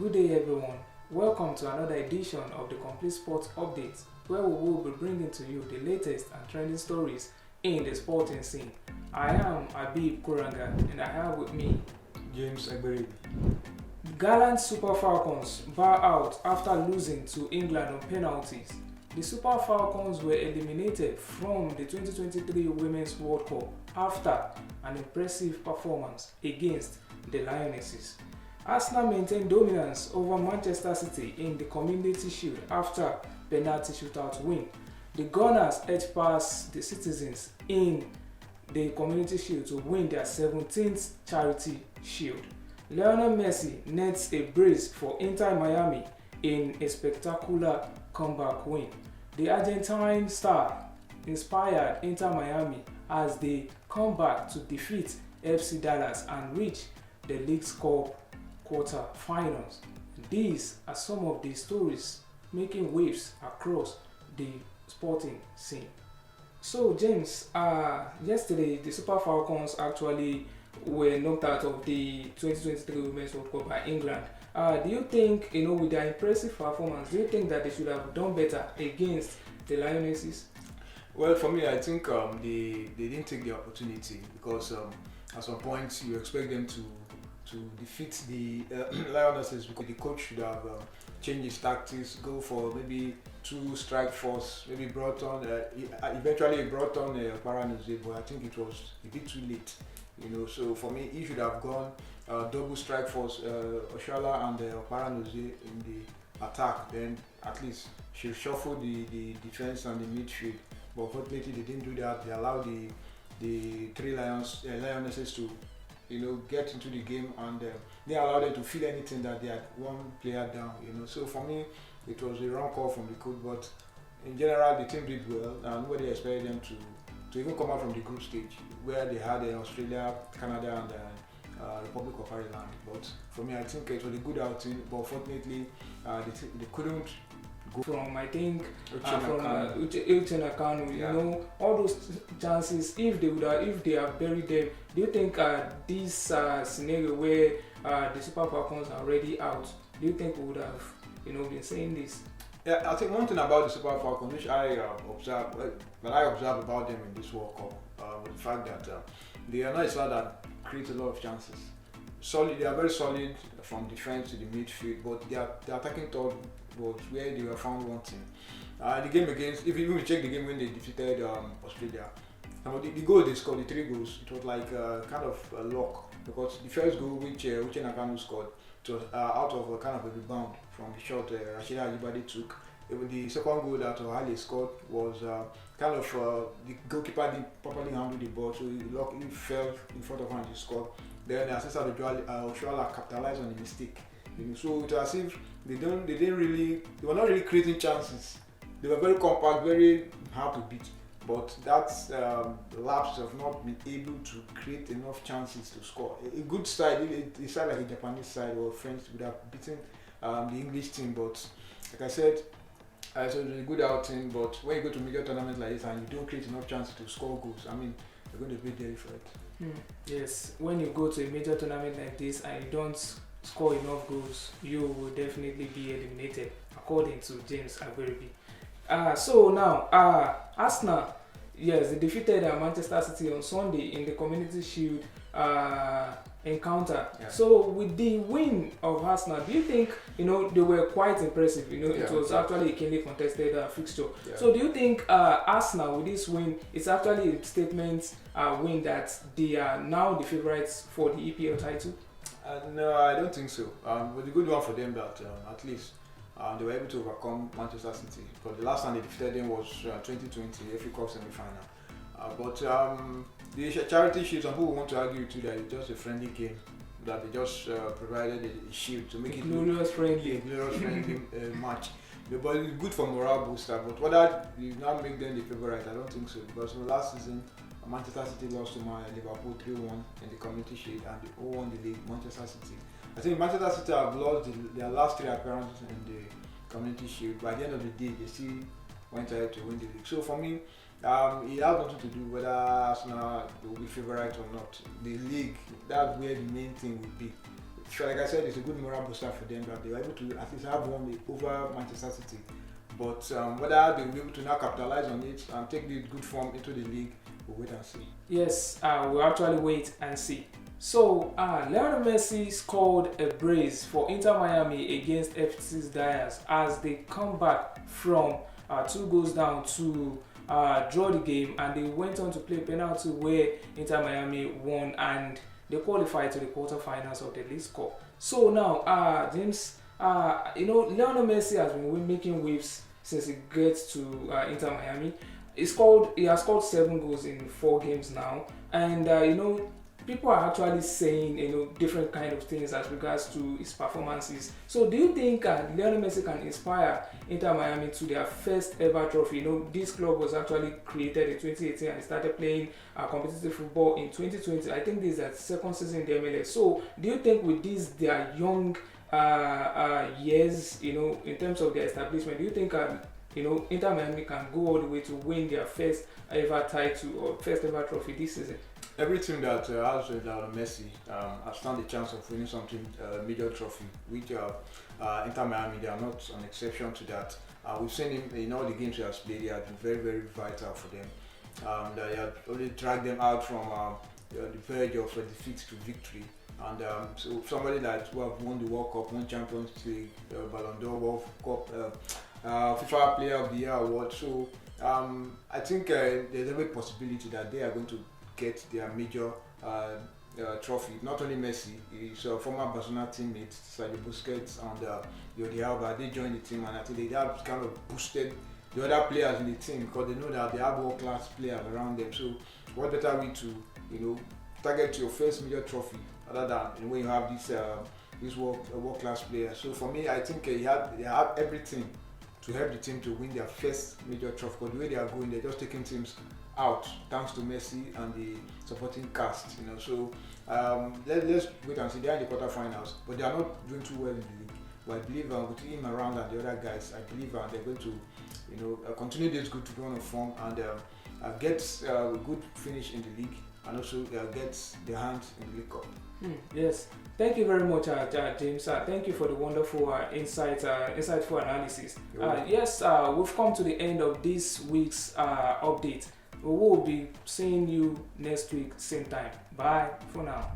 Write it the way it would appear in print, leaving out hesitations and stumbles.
Good day, everyone. Welcome to another edition of the Complete Sports Update, where we will be bringing to you the latest and trending stories in the sporting scene. I am Abib Kuranga, and I have with me James Egberi. Gallant Super Falcons bow out after losing to England on penalties. The Super Falcons were eliminated from the 2023 Women's World Cup after an impressive performance against the Lionesses. Arsenal maintained dominance over Manchester City in the Community Shield after penalty shootout win. The Gunners edged past the Citizens in the Community Shield to win their 17th Charity Shield. Lionel Messi nets a brace for Inter Miami in a spectacular comeback win. The Argentine star inspired Inter Miami as they come back to defeat FC Dallas and reach the League's Cup quarter-finals. These are some of the stories making waves across the sporting scene. So James, yesterday the Super Falcons actually were knocked out of the 2023 Women's World Cup by England. Do you think, with their impressive performance, do you think that they should have done better against the Lionesses? Well, for me, I think they didn't take the opportunity because at some point you expect them to defeat the Lionesses because the coach should have changed his tactics, go for maybe two strike force, maybe eventually brought on Alozie, but I think it was a bit too late. So for me, he should have gone double strike force, Oshala and Alozie in the attack. Then at least she'll shuffle the defense and the midfield. But unfortunately, they didn't do that. They allowed the three Lionesses to get into the game, and they allowed them to feel anything that they had one player down. So for me, it was a wrong call from the coach. But in general, the team did well, and nobody expected them to even come out from the group stage where they had Australia, Canada, and Republic of Ireland. But for me, I think it was a good outing. But unfortunately, they couldn't go from, I think, Uche Nakano, all those chances, if they have buried them, do you think this scenario where the Super Falcons are already out, do you think we would have been saying this? Yeah, I think one thing about the Super Falcons, which I observed about them in this World Cup, was the fact that they are not a side that creates a lot of chances. They are very solid from defense to the midfield, but their attacking third was where they were found wanting. The game against, if you check the game when they defeated Australia, the goal they scored, the 3 goals, it was like kind of a lock, because the first goal which Uche Nakano scored, it was out of a kind of a rebound from the shot Rashida Ajibade took. Even the second goal that Ohale scored was kind of the goalkeeper didn't properly handle the ball, so he fell in front of her and he scored. Then the assistant Oshuala capitalized on the mistake. So it was as if they were not really creating chances. They were very compact, very hard to beat. But that's lapse of not being able to create enough chances to score. A good side, it sounded like a Japanese side or French would have beaten the English team. But like I said, so it was a good outing. But when you go to major tournaments like this and you don't create enough chances to score goals, you're going to be there for it. Yes, when you go to a major tournament like this and you don't score enough goals, you will definitely be eliminated, according to James Agberebi. So now, Arsenal, yes, they defeated Manchester City on Sunday in the Community Shield encounter. Yeah. So with the win of Arsenal, do you think they were quite impressive? It was actually a keenly contested fixture. Yeah. So do you think Arsenal with this win, it's actually a statement win that they are now the favourites for the EPL title? No, I don't think so. It was a good one for them that at least they were able to overcome Manchester City, because the last time they defeated them was 2020 FA Cup semi-final. But the Charity Shield, some people want to argue too that it's just a friendly game, that they just provided a shield to make it glorious friendly match. But it's good for morale booster. But whether you now make them the favourite, I don't think so, because last season Manchester City lost to Liverpool 3-1 in the Community Shield, and they all won the league. Manchester City, I think Manchester City have lost their last 3 appearances in the Community Shield. By the end of the day, they still went ahead to win the league. So for me, it has nothing to do whether Arsenal will be favourite or not. The league, that's where the main thing will be. like I said, it's a good moral booster for them that they were able to at least have one over Manchester City. But whether they will be able to now capitalize on it and take the good form into the league, we'll wait and see. Yes, we'll actually wait and see. So, Lionel Messi scored a brace for Inter Miami against FC's Dyers as they come back from 2 goals down to draw the game, and they went on to play penalty where Inter Miami won and they qualified to the quarterfinals of the League Cup. So now, James, Lionel Messi has been making waves since he gets to Inter Miami. He has scored 7 goals in 4 games now, and people are actually saying different kind of things as regards to his performances. So do you think Lionel Messi can inspire Inter Miami to their first ever trophy? This club was actually created in 2018 and started playing competitive football in 2020. I think this is their second season in the MLS. So do you think with this their young years, in terms of their establishment, do you think Inter Miami can go all the way to win their first ever title or first ever trophy this season? Every team that has Messi has stand a chance of winning something, major trophy, which Inter Miami, they are not an exception to that. We've seen him in all the games he has played. He has been very, very vital for them. They have already dragged them out from the verge of defeat to victory. And so somebody who have won the World Cup, won Champions League, Ballon d'Or, World Cup, FIFA Player of the Year award. So I think there's every possibility that they are going to get their major trophy. Not only Messi, he's a former Barcelona teammate, Sergio Busquets and Jordi Alba. They joined the team, and I think they have kind of boosted the other players in the team because they know that they have world-class players around them. So what better way to target your first major trophy other than when you have this world-class players. So for me, I think they have everything to help the team to win their first major trophy. Because the way they are going, they're just taking teams out thanks to Messi and the supporting cast. So let's wait and see. They are in the quarterfinals, but they are not doing too well in the league. But I believe with him around and the other guys, I believe they're going to continue this good run of form and get a good finish in the league, and also get their hands in the League Cup. Yes, thank you very much, James. Thank you for the wonderful insightful analysis. Yes, we've come to the end of this week's update. We will be seeing you next week, same time. Bye for now.